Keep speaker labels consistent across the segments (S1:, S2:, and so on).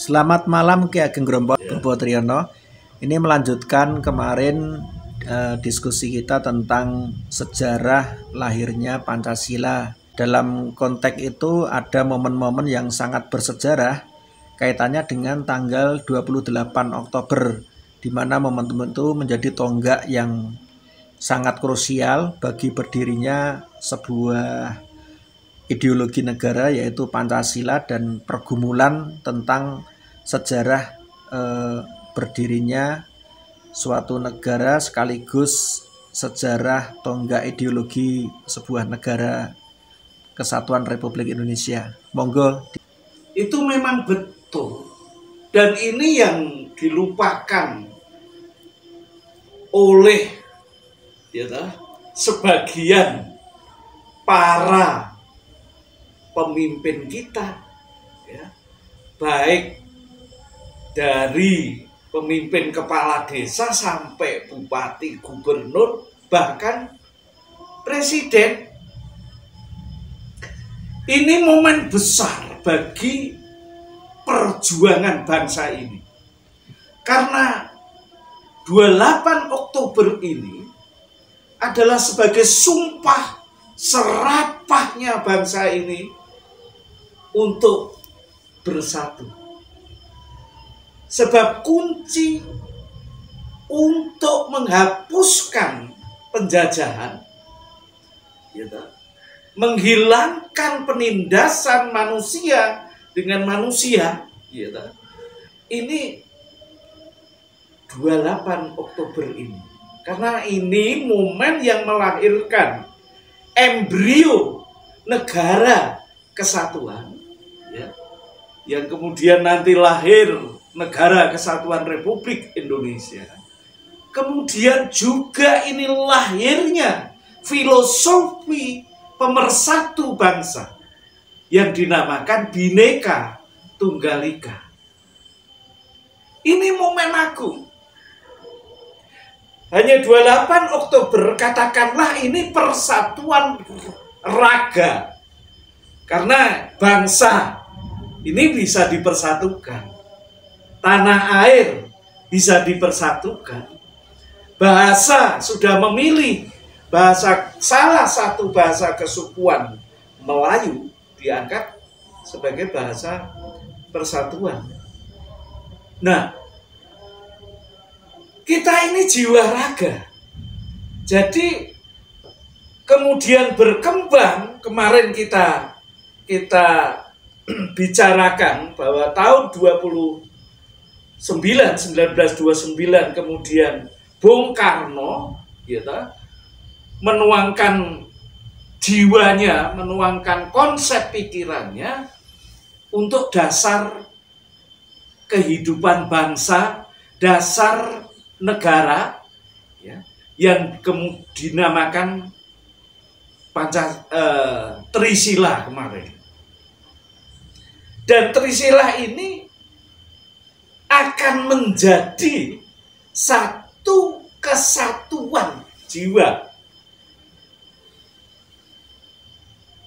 S1: Selamat malam Ki Ageng Bowo Triyono. Ini melanjutkan kemarin diskusi kita tentang sejarah lahirnya Pancasila. Dalam konteks itu ada momen-momen yang sangat bersejarah kaitannya dengan tanggal 28 Oktober, di mana momen itu menjadi tonggak yang sangat krusial bagi berdirinya sebuah ideologi negara, yaitu Pancasila, dan pergumulan tentang sejarah berdirinya suatu negara sekaligus sejarah tonggak ideologi sebuah negara kesatuan Republik Indonesia. Monggo.
S2: Itu memang betul, dan ini yang dilupakan oleh sebagian para pemimpin kita, baik dari pemimpin kepala desa sampai bupati, gubernur, bahkan presiden. Ini momen besar bagi perjuangan bangsa ini, karena 28 Oktober ini adalah sebagai sumpah serapahnya bangsa ini untuk bersatu. Sebab kunci untuk menghapuskan penjajahan, menghilangkan penindasan manusia dengan manusia, ini 28 Oktober ini. Karena ini momen yang melahirkan embrio negara kesatuan, yang kemudian nanti lahir Negara Kesatuan Republik Indonesia. Kemudian juga ini lahirnya filosofi pemersatu bangsa yang dinamakan Bhinneka Tunggal Ika. Ini momen agung. Hanya 28 Oktober, katakanlah ini persatuan raga. Karena bangsa ini bisa dipersatukan. Tanah air bisa dipersatukan. Bahasa sudah memilih. Salah satu bahasa kesukuan Melayu diangkat sebagai bahasa persatuan. Nah, kita ini jiwa raga. Jadi kemudian berkembang, kemarin kita bicarakan bahwa tahun 1929 kemudian Bung Karno menuangkan jiwanya, menuangkan konsep pikirannya untuk dasar kehidupan bangsa, dasar negara, yang dinamakan Trisila kemarin. Dan Trisila ini akan menjadi satu kesatuan jiwa.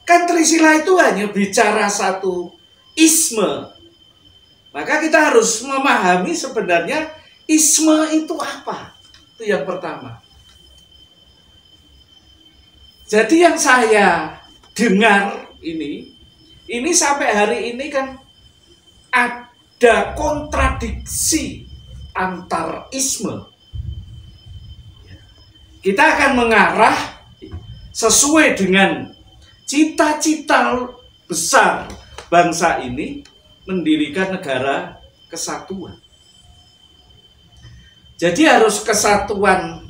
S2: Kan Trisila itu hanya bicara satu isme. Maka kita harus memahami sebenarnya isme itu apa. Itu yang pertama. Jadi yang saya dengar ini sampai hari ini kan ada kontradiksi antar isme. Kita akan mengarah sesuai dengan cita-cita besar bangsa ini, mendirikan negara kesatuan. Jadi harus kesatuan,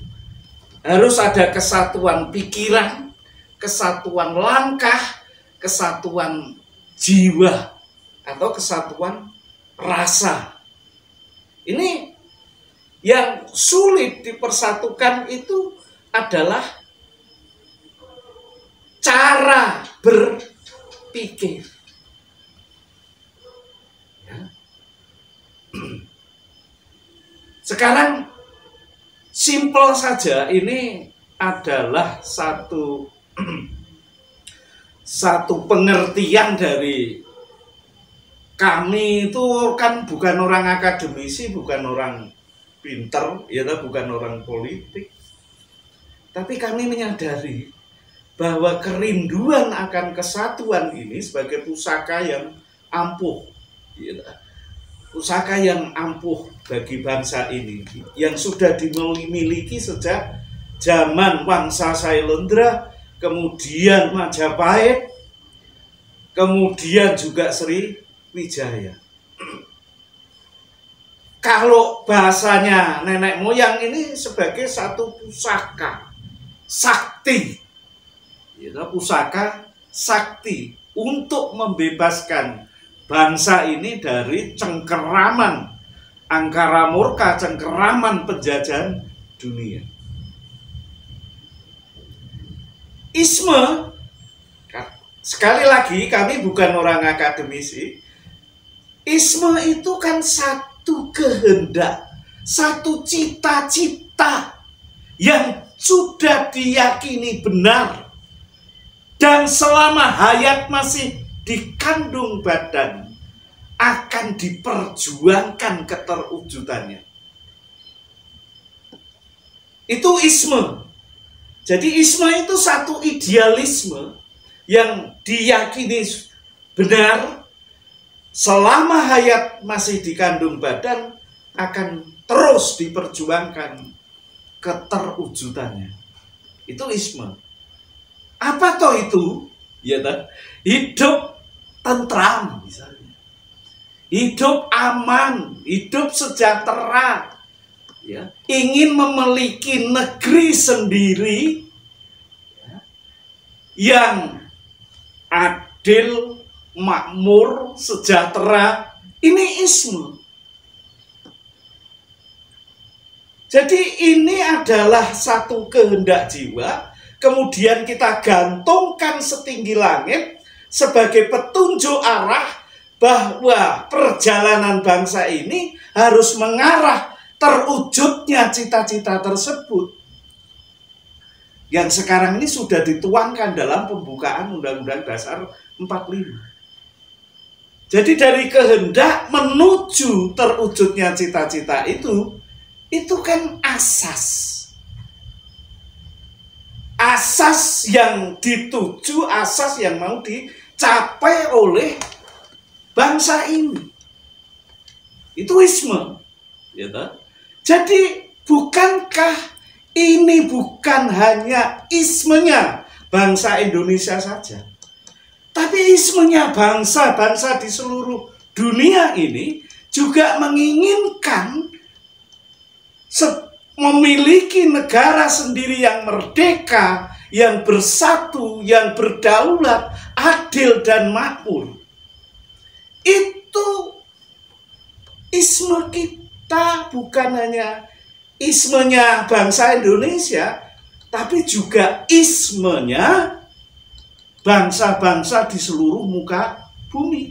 S2: harus ada kesatuan pikiran, kesatuan langkah, kesatuan jiwa, atau kesatuan rasa. Ini yang sulit dipersatukan itu adalah cara berpikir. Sekarang simpel saja, ini adalah satu pengertian dari kami itu kan bukan orang akademisi, bukan orang pinter, ya bukan orang politik. Tapi kami menyadari bahwa kerinduan akan kesatuan ini sebagai pusaka yang ampuh, ya, pusaka yang ampuh bagi bangsa ini, yang sudah dimiliki sejak zaman Wangsa Sailendra, kemudian Majapahit, kemudian juga Sriwijaya. Kalau bahasanya nenek moyang ini sebagai satu pusaka sakti, pusaka sakti untuk membebaskan bangsa ini dari cengkeraman angkara murka, cengkeraman penjajahan dunia. Isme, sekali lagi kami bukan orang akademisi, isme itu kan satu kehendak, satu cita-cita yang sudah diyakini benar dan selama hayat masih dikandung badan akan diperjuangkan keterwujudannya. Itu isme. Jadi isme itu satu idealisme yang diyakini benar selama hayat masih dikandung badan akan terus diperjuangkan keterwujudannya. Itu isme. Apa toh itu? Ya, hidup tentram misalnya, hidup aman, hidup sejahtera, ya, ingin memiliki negeri sendiri, ya, yang adil, makmur, sejahtera. Ini isme. Jadi ini adalah satu kehendak jiwa, kemudian kita gantungkan setinggi langit sebagai petunjuk arah bahwa perjalanan bangsa ini harus mengarah terwujudnya cita-cita tersebut. Yang sekarang ini sudah dituangkan dalam pembukaan Undang-Undang Dasar 45. Jadi dari kehendak menuju terwujudnya cita-cita itu kan asas. Asas yang dituju, asas yang mau dicapai oleh bangsa ini. Itu isme. Ya, jadi bukankah ini bukan hanya ismenya bangsa Indonesia saja, tapi ismenya bangsa-bangsa di seluruh dunia ini juga menginginkan memiliki negara sendiri yang merdeka, yang bersatu, yang berdaulat, adil dan makmur. Itu isme kita, bukan hanya ismenya bangsa Indonesia, tapi juga ismenya bangsa-bangsa di seluruh muka bumi.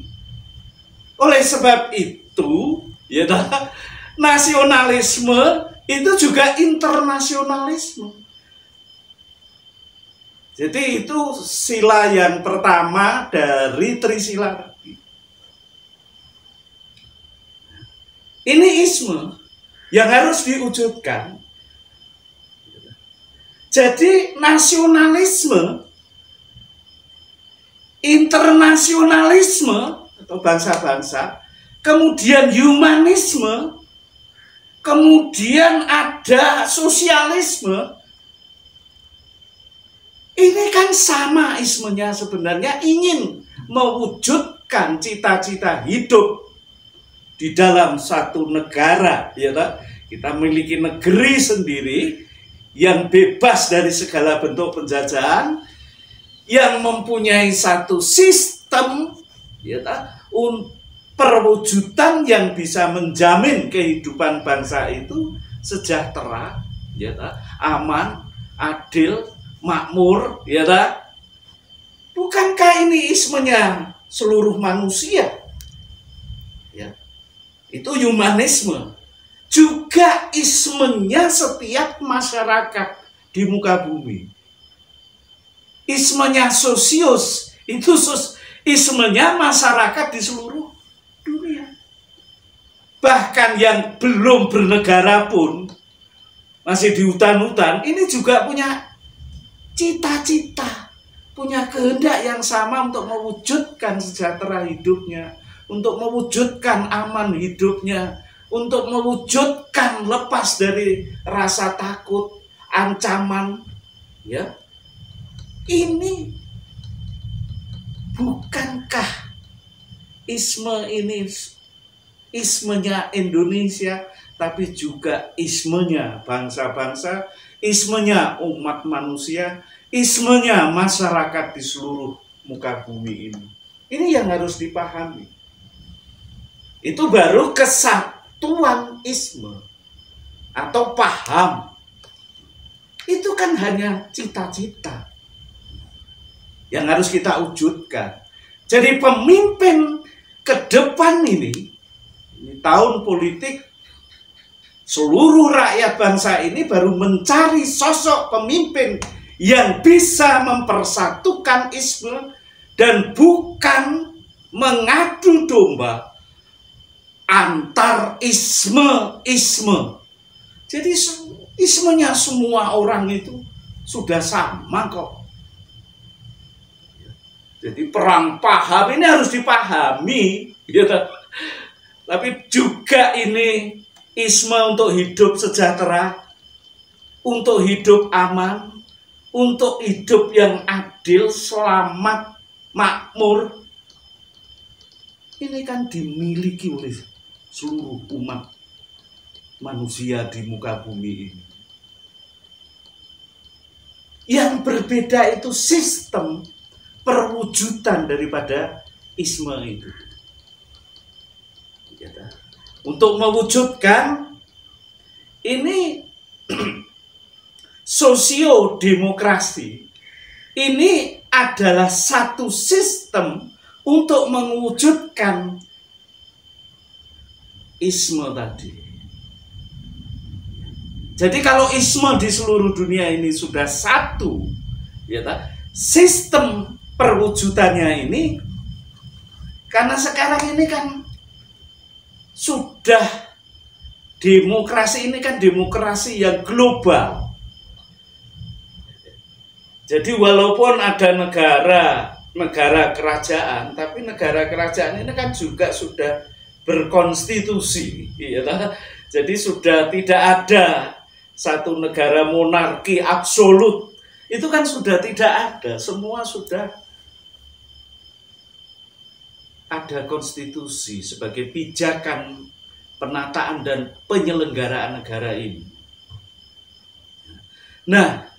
S2: Oleh sebab itu, ya, nasionalisme itu juga internasionalisme. Jadi itu sila yang pertama dari Trisila. Ini isme yang harus diwujudkan. Jadi nasionalisme, internasionalisme atau bangsa-bangsa, kemudian humanisme, kemudian ada sosialisme. Ini kan sama ismenya sebenarnya, ingin mewujudkan cita-cita hidup di dalam satu negara, ya, kita memiliki negeri sendiri yang bebas dari segala bentuk penjajahan, yang mempunyai satu sistem, ya, perwujudan yang bisa menjamin kehidupan bangsa itu sejahtera, ya, aman, adil, makmur, ya. Bukankah ini ismenya seluruh manusia? Ya. Itu humanisme. Juga ismenya setiap masyarakat di muka bumi. Ismenya sosius, itu ismenya masyarakat di seluruh bahkan yang belum bernegara pun, masih di hutan-hutan, ini juga punya cita-cita, punya kehendak yang sama untuk mewujudkan sejahtera hidupnya, untuk mewujudkan aman hidupnya, untuk mewujudkan lepas dari rasa takut, ancaman, ya. Ini bukankah ismenya Indonesia, tapi juga ismenya bangsa-bangsa, ismenya umat manusia, ismenya masyarakat di seluruh muka bumi ini. Ini yang harus dipahami. Itu baru kesatuan isme atau paham. Itu kan hanya cita-cita yang harus kita wujudkan. Jadi pemimpin ke depan ini tahun politik, seluruh rakyat bangsa ini baru mencari sosok pemimpin yang bisa mempersatukan isme dan bukan mengadu domba antar isme. Jadi ismenya semua orang itu sudah sama kok. Jadi perang paham ini harus dipahami, gitu. Tapi juga ini isme untuk hidup sejahtera, untuk hidup aman, untuk hidup yang adil, selamat, makmur. Ini kan dimiliki oleh seluruh umat manusia di muka bumi ini. Yang berbeda itu sistem perwujudan daripada isme itu. Untuk mewujudkan ini sosiodemokrasi, ini adalah satu sistem untuk mewujudkan isme tadi. Jadi kalau isme di seluruh dunia ini sudah satu, ya, sistem perwujudannya ini, karena sekarang ini kan sudah demokrasi ini kan demokrasi yang global. Jadi walaupun ada negara kerajaan, tapi negara kerajaan ini kan juga sudah berkonstitusi, ya. Jadi sudah tidak ada satu negara monarki absolut. Itu kan sudah tidak ada, semua sudah ada konstitusi sebagai pijakan penataan dan penyelenggaraan negara ini. Nah,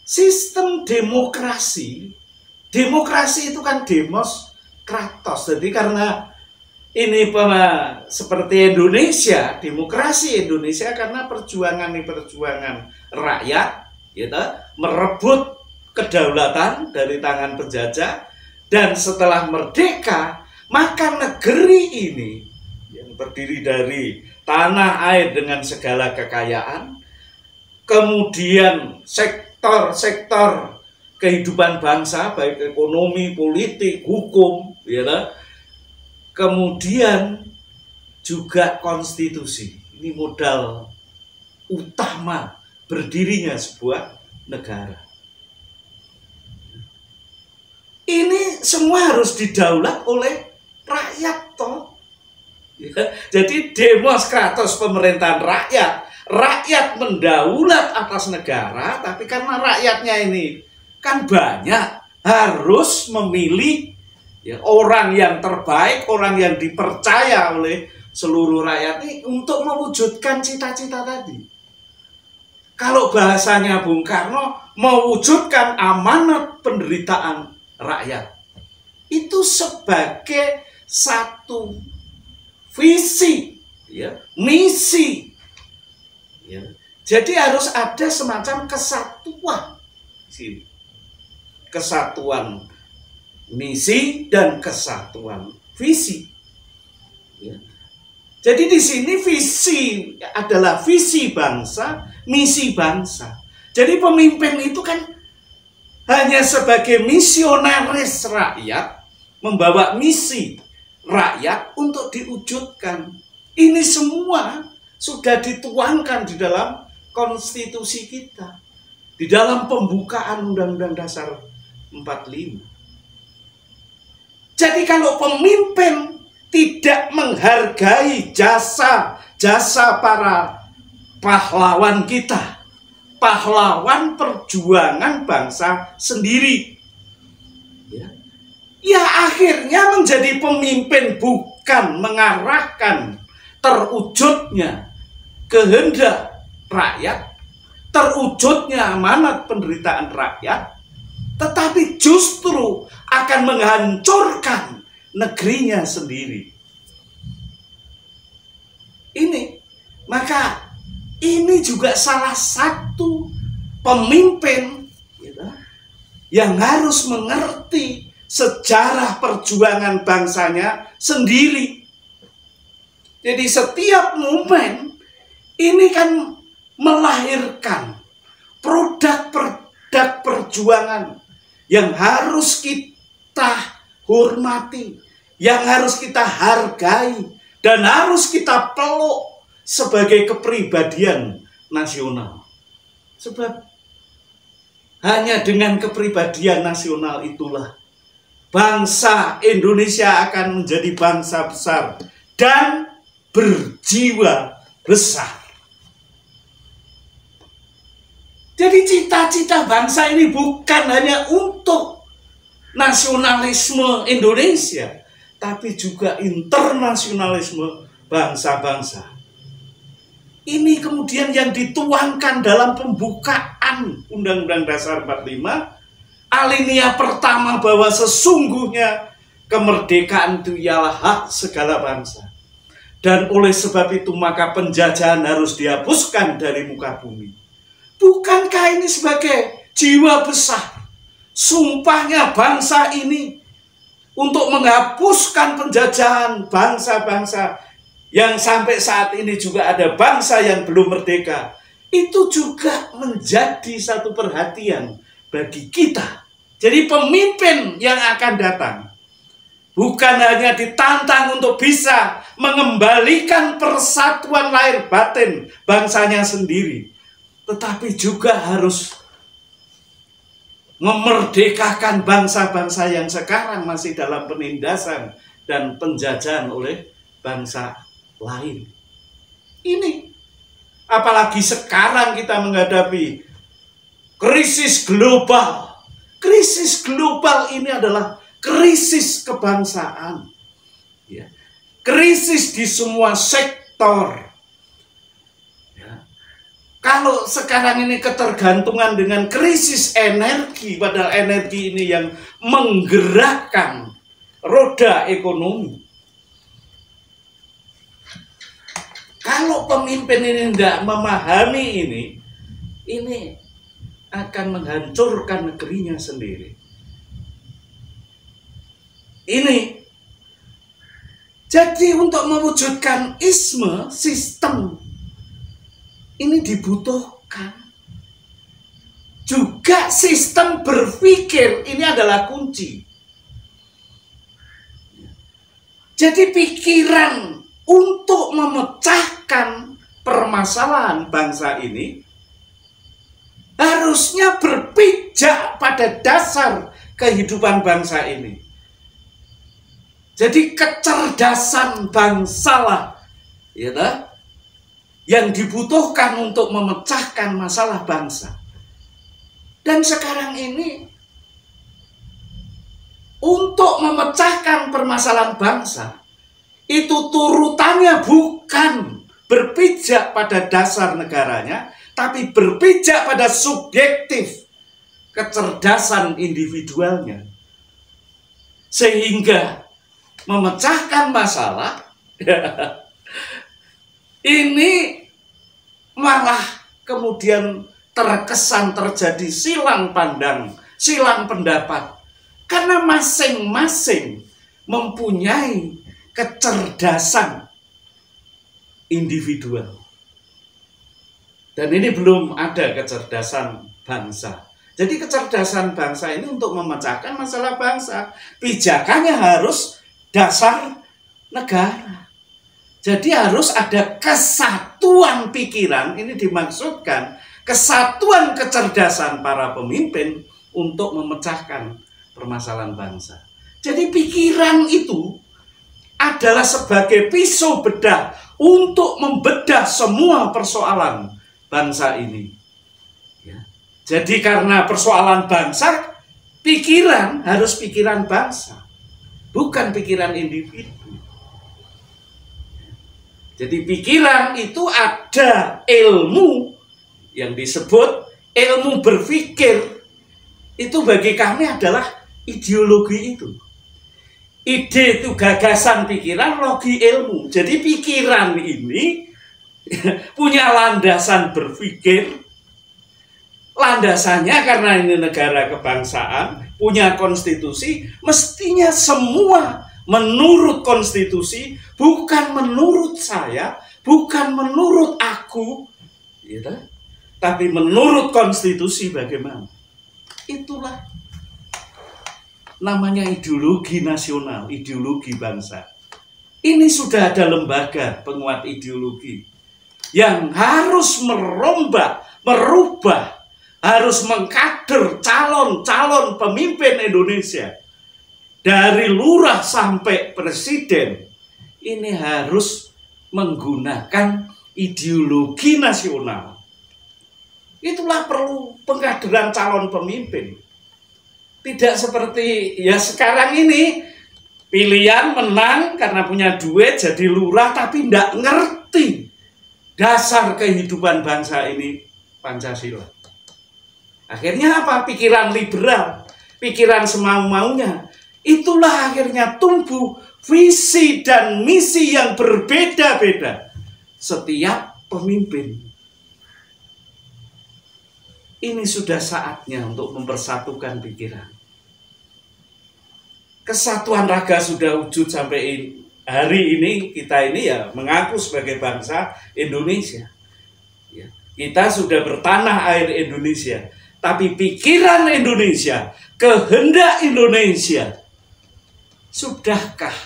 S2: sistem demokrasi itu kan demos kratos. Jadi karena ini seperti Indonesia, demokrasi Indonesia karena perjuangan rakyat, gitu, merebut kedaulatan dari tangan penjajah, dan setelah merdeka, maka negeri ini yang terdiri dari tanah air dengan segala kekayaan, kemudian sektor-sektor kehidupan bangsa, baik ekonomi, politik, hukum, ya, kemudian juga konstitusi. Ini modal utama berdirinya sebuah negara. Ini semua harus didaulat oleh rakyat toh. Ya, jadi demos kratos pemerintahan rakyat mendaulat atas negara, tapi karena rakyatnya ini kan banyak, harus memilih, ya, orang yang terbaik, orang yang dipercaya oleh seluruh rakyat ini untuk mewujudkan cita-cita tadi. Kalau bahasanya Bung Karno, mewujudkan amanat penderitaan rakyat. Itu sebagai satu visi, ya, misi, ya. Jadi harus ada semacam kesatuan misi dan kesatuan visi, ya. Jadi di sini visi adalah visi bangsa, misi bangsa. Jadi pemimpin itu kan hanya sebagai misionaris rakyat, membawa misi rakyat untuk diwujudkan. Ini semua sudah dituangkan di dalam konstitusi kita, di dalam pembukaan Undang-Undang Dasar 45. Jadi kalau pemimpin tidak menghargai jasa para pahlawan kita, pahlawan perjuangan bangsa sendiri, ya akhirnya menjadi pemimpin bukan mengarahkan terwujudnya kehendak rakyat, terwujudnya amanat penderitaan rakyat, tetapi justru akan menghancurkan negerinya sendiri. Maka ini juga salah satu pemimpin yang harus mengerti sejarah perjuangan bangsanya sendiri. Jadi setiap momen ini kan melahirkan produk-produk perjuangan yang harus kita hormati, yang harus kita hargai, dan harus kita peluk sebagai kepribadian nasional. Sebab hanya dengan kepribadian nasional itulah bangsa Indonesia akan menjadi bangsa besar dan berjiwa besar. Jadi cita-cita bangsa ini bukan hanya untuk nasionalisme Indonesia, tapi juga internasionalisme bangsa-bangsa. Ini kemudian yang dituangkan dalam pembukaan Undang-Undang Dasar 45, alinea pertama bahwa sesungguhnya kemerdekaan itu ialah hak segala bangsa. Dan oleh sebab itu maka penjajahan harus dihapuskan dari muka bumi. Bukankah ini sebagai jiwa besar, sumpahnya bangsa ini untuk menghapuskan penjajahan bangsa-bangsa yang sampai saat ini juga ada bangsa yang belum merdeka. Itu juga menjadi satu perhatian bagi kita. Jadi pemimpin yang akan datang bukan hanya ditantang untuk bisa mengembalikan persatuan lahir batin bangsanya sendiri, tetapi juga harus memerdekakan bangsa-bangsa yang sekarang masih dalam penindasan dan penjajahan oleh bangsa lain. Ini apalagi sekarang kita menghadapi krisis global. Krisis global ini adalah krisis kebangsaan. Ya. Krisis di semua sektor. Ya. Kalau sekarang ini ketergantungan dengan krisis energi, padahal energi ini yang menggerakkan roda ekonomi. Kalau pemimpin ini tidak memahami ini akan menghancurkan negerinya sendiri. Jadi untuk mewujudkan isme sistem ini dibutuhkan juga sistem berpikir, ini adalah kunci. Jadi pikiran untuk memecahkan permasalahan bangsa ini harusnya berpijak pada dasar kehidupan bangsa ini. Jadi kecerdasan bangsalah yang dibutuhkan untuk memecahkan masalah bangsa. Dan sekarang ini untuk memecahkan permasalahan bangsa itu turutannya bukan berpijak pada dasar negaranya, tapi berpijak pada subjektif kecerdasan individualnya. Sehingga memecahkan masalah ini malah kemudian terkesan terjadi silang pandang, silang pendapat. Karena masing-masing mempunyai kecerdasan individual. Dan ini belum ada kecerdasan bangsa. Jadi kecerdasan bangsa ini untuk memecahkan masalah bangsa. Pijakannya harus dasar negara. Jadi harus ada kesatuan pikiran, ini dimaksudkan kesatuan kecerdasan para pemimpin untuk memecahkan permasalahan bangsa. Jadi pikiran itu adalah sebagai pisau bedah untuk membedah semua persoalan bangsa ini. Ya. Jadi karena persoalan bangsa, pikiran harus pikiran bangsa, bukan pikiran individu. Jadi pikiran itu ada ilmu yang disebut ilmu berpikir. Itu bagi kami adalah ideologi itu. Ide itu gagasan pikiran, logi ilmu. Jadi pikiran ini punya landasan berpikir. Landasannya karena ini negara kebangsaan, punya konstitusi, mestinya semua menurut konstitusi, bukan menurut saya, bukan menurut aku, gitu, tapi menurut konstitusi bagaimana. Itulah namanya ideologi nasional, ideologi bangsa. Ini sudah ada lembaga penguat ideologi yang harus merombak, merubah, harus mengkader calon-calon pemimpin Indonesia. Dari lurah sampai presiden, ini harus menggunakan ideologi nasional. Itulah perlu pengkaderan calon pemimpin. Tidak seperti ya sekarang ini, pilihan menang karena punya duit jadi lurah, tapi tidak ngerti dasar kehidupan bangsa ini, Pancasila. Akhirnya apa? Pikiran liberal, pikiran semau-maunya. Itulah akhirnya tumbuh visi dan misi yang berbeda-beda setiap pemimpin. Ini sudah saatnya untuk mempersatukan pikiran. Kesatuan raga sudah wujud sampai hari ini, kita ini ya mengaku sebagai bangsa Indonesia. Ya, kita sudah bertanah air Indonesia, tapi pikiran Indonesia, kehendak Indonesia, sudahkah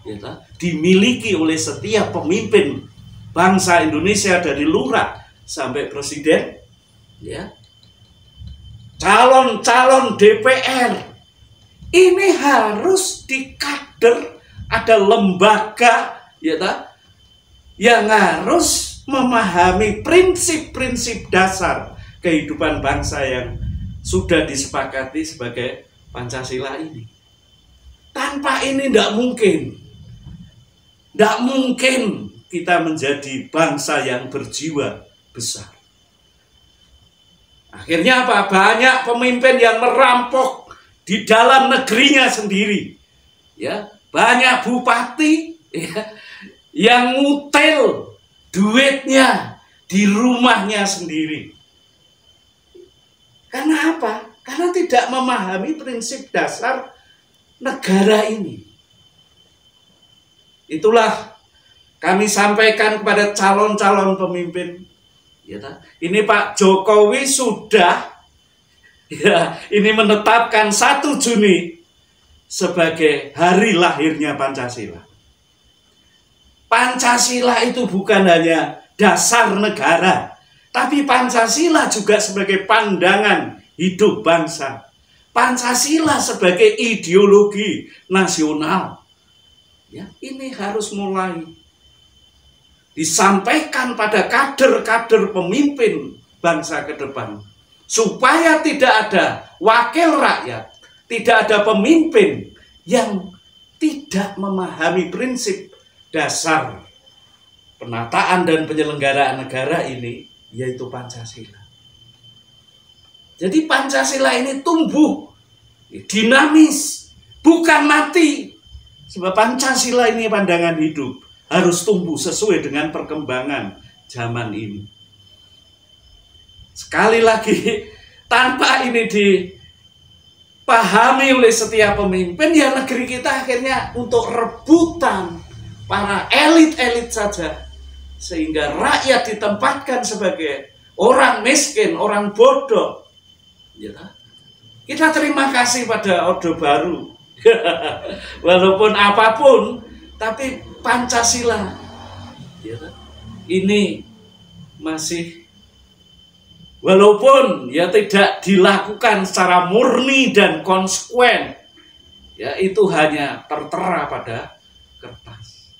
S2: ya, dimiliki oleh setiap pemimpin bangsa Indonesia dari lurah sampai presiden, ya, calon-calon DPR ini harus dikader, ada lembaga ya, yang harus memahami prinsip-prinsip dasar kehidupan bangsa yang sudah disepakati sebagai Pancasila ini. Tanpa ini tidak mungkin. Tidak mungkin kita menjadi bangsa yang berjiwa besar. Akhirnya apa? Banyak pemimpin yang merampok di dalam negerinya sendiri. Ya, banyak bupati ya, yang ngutil duitnya di rumahnya sendiri. Karena apa? Karena tidak memahami prinsip dasar negara ini. Itulah kami sampaikan kepada calon-calon pemimpin. Ya, ini Pak Jokowi sudah ya, ini menetapkan 1 Juni sebagai hari lahirnya Pancasila. Pancasila itu bukan hanya dasar negara, tapi Pancasila juga sebagai pandangan hidup bangsa. Pancasila sebagai ideologi nasional. Ya, ini harus mulai disampaikan pada kader-kader pemimpin bangsa ke depan. Supaya tidak ada wakil rakyat, tidak ada pemimpin yang tidak memahami prinsip dasar penataan dan penyelenggaraan negara ini, yaitu Pancasila. Jadi Pancasila ini tumbuh, dinamis, bukan mati. Sebab Pancasila ini pandangan hidup, harus tumbuh sesuai dengan perkembangan zaman ini. Sekali lagi, tanpa ini dipahami oleh setiap pemimpin, ya negeri kita akhirnya untuk rebutan para elit-elit saja. Sehingga rakyat ditempatkan sebagai orang miskin, orang bodoh. Ya, kita terima kasih pada Orde Baru. Walaupun apapun, tapi Pancasila Ya, ini masih, walaupun ya tidak dilakukan secara murni dan konsekuen, ya itu hanya tertera pada kertas.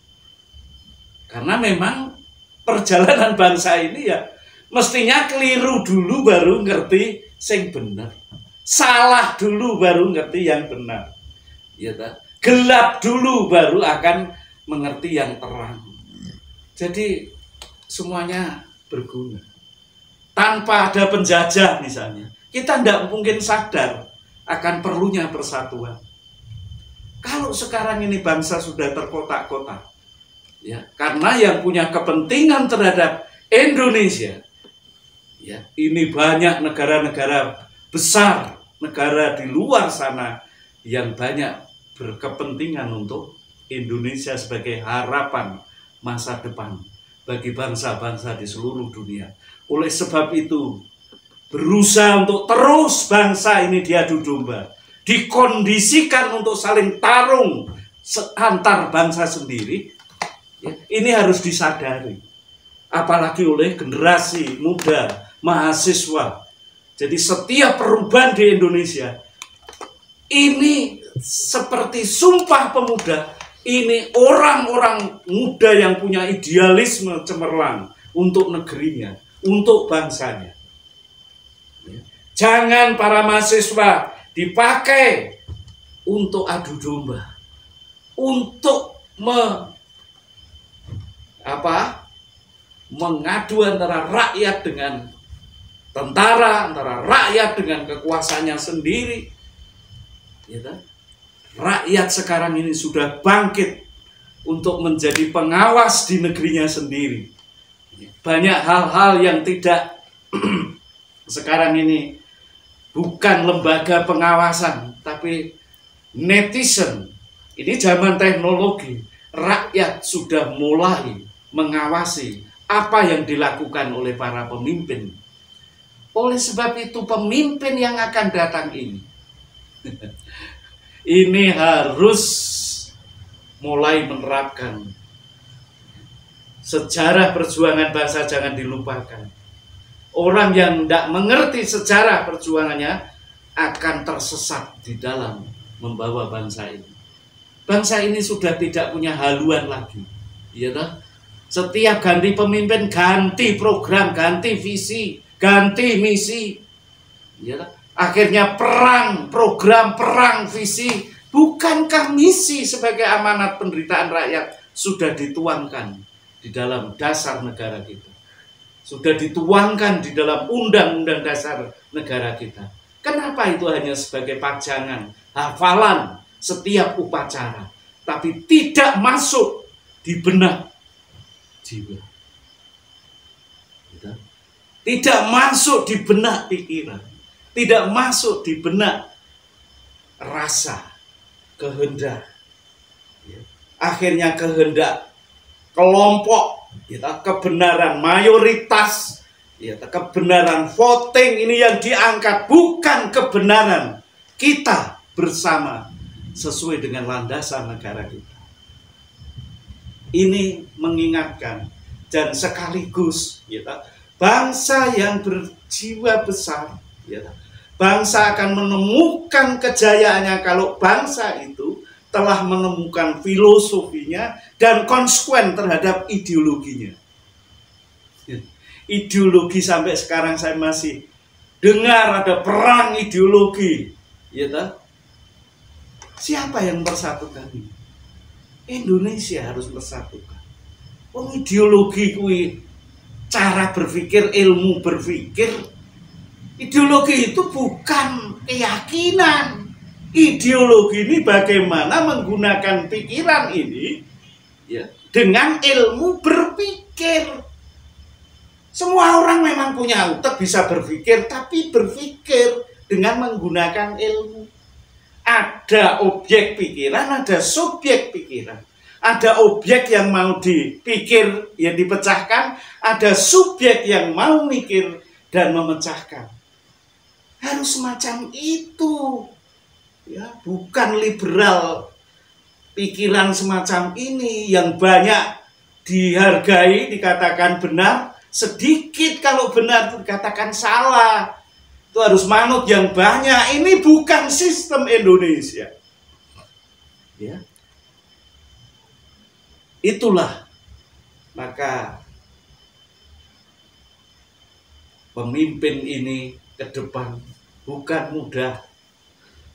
S2: Karena memang perjalanan bangsa ini ya mestinya keliru dulu baru ngerti sing bener, salah dulu baru ngerti yang benar, ya tak? Gelap dulu baru akan mengerti yang terang. Jadi semuanya berguna. Tanpa ada penjajah misalnya, kita tidak mungkin sadar akan perlunya persatuan. Kalau sekarang ini bangsa sudah terkotak-kotak, ya, karena yang punya kepentingan terhadap Indonesia, ya, ini banyak negara-negara besar, negara di luar sana yang banyak berkepentingan untuk Indonesia sebagai harapan masa depan bagi bangsa-bangsa di seluruh dunia. Oleh sebab itu, berusaha untuk terus bangsa ini diadu domba, dikondisikan untuk saling tarung antar bangsa sendiri, ya, ini harus disadari. Apalagi oleh generasi muda, mahasiswa. Jadi setiap perubahan di Indonesia, ini seperti Sumpah Pemuda, ini orang-orang muda yang punya idealisme cemerlang untuk negerinya, untuk bangsanya. Jangan para mahasiswa dipakai untuk adu domba, untuk mengadu antara rakyat dengan tentara, antara rakyat dengan kekuasaannya sendiri. Rakyat sekarang ini sudah bangkit untuk menjadi pengawas di negerinya sendiri. Banyak hal-hal yang tidak sekarang ini bukan lembaga pengawasan, tapi netizen. Ini zaman teknologi, rakyat sudah mulai mengawasi apa yang dilakukan oleh para pemimpin. Oleh sebab itu pemimpin yang akan datang ini harus mulai menerapkan sejarah perjuangan bangsa, jangan dilupakan. Orang yang tidak mengerti sejarah perjuangannya akan tersesat di dalam membawa bangsa ini. Bangsa ini sudah tidak punya haluan lagi. Ya toh? Setiap ganti pemimpin, ganti program, ganti visi, ganti misi. Ya toh? Akhirnya perang, program, perang, visi. Bukankah misi sebagai amanat penderitaan rakyat sudah dituangkan di dalam dasar negara kita? Sudah dituangkan di dalam undang-undang dasar negara kita. Kenapa itu hanya sebagai pajangan, hafalan setiap upacara, tapi tidak masuk di benak jiwa? Tidak masuk di benak pikiran, tidak masuk di benak rasa, kehendak. Akhirnya kehendak kelompok, kebenaran mayoritas, kebenaran voting ini yang diangkat, bukan kebenaran kita bersama sesuai dengan landasan negara kita. Ini mengingatkan dan sekaligus bangsa yang berjiwa besar, bangsa akan menemukan kejayaannya kalau bangsa itu telah menemukan filosofinya dan konsekuen terhadap ideologinya. Ideologi sampai sekarang saya masih dengar ada perang ideologi. Siapa yang mempersatukan ini? Indonesia harus mempersatukan. Ideologi kui cara berpikir, ilmu berpikir. Ideologi itu bukan keyakinan. Ideologi ini bagaimana menggunakan pikiran ini dengan ilmu berpikir. Semua orang memang punya otak, bisa berpikir, tapi berpikir dengan menggunakan ilmu. Ada objek pikiran, ada subjek pikiran. Ada objek yang mau dipikir, yang dipecahkan, ada subjek yang mau mikir dan memecahkan. Harus semacam itu. Bukan liberal pikiran semacam ini yang banyak dihargai, dikatakan benar, sedikit kalau benar dikatakan salah. Itu harus manut yang banyak. Ini bukan sistem Indonesia. Ya. Itulah, maka pemimpin ini ke depan bukan mudah.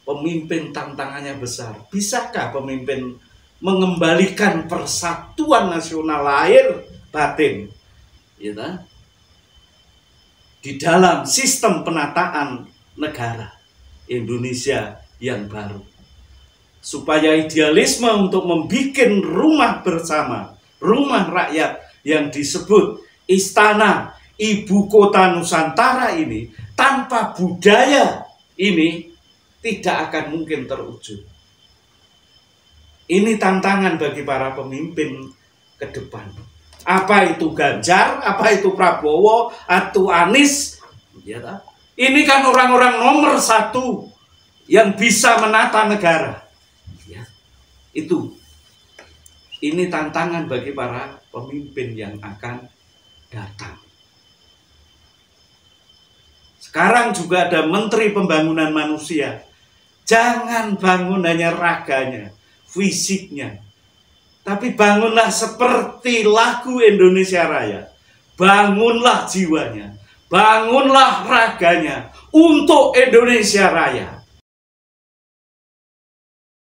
S2: Pemimpin tantangannya besar. Bisakah pemimpin mengembalikan persatuan nasional lahir batin? Ya, di dalam sistem penataan negara Indonesia yang baru. Supaya idealisme untuk membuat rumah bersama, rumah rakyat yang disebut istana ibu kota Nusantara ini, tanpa budaya ini tidak akan mungkin terwujud. Ini tantangan bagi para pemimpin ke depan. Apa itu Ganjar, apa itu Prabowo, atau Anies, ya, ini kan orang-orang nomor 1 yang bisa menata negara. Ya, itu. Ini tantangan bagi para pemimpin yang akan datang. Sekarang juga ada Menteri Pembangunan Manusia. Jangan bangun hanya raganya, fisiknya. Tapi bangunlah seperti lagu Indonesia Raya. Bangunlah jiwanya, bangunlah raganya untuk Indonesia Raya.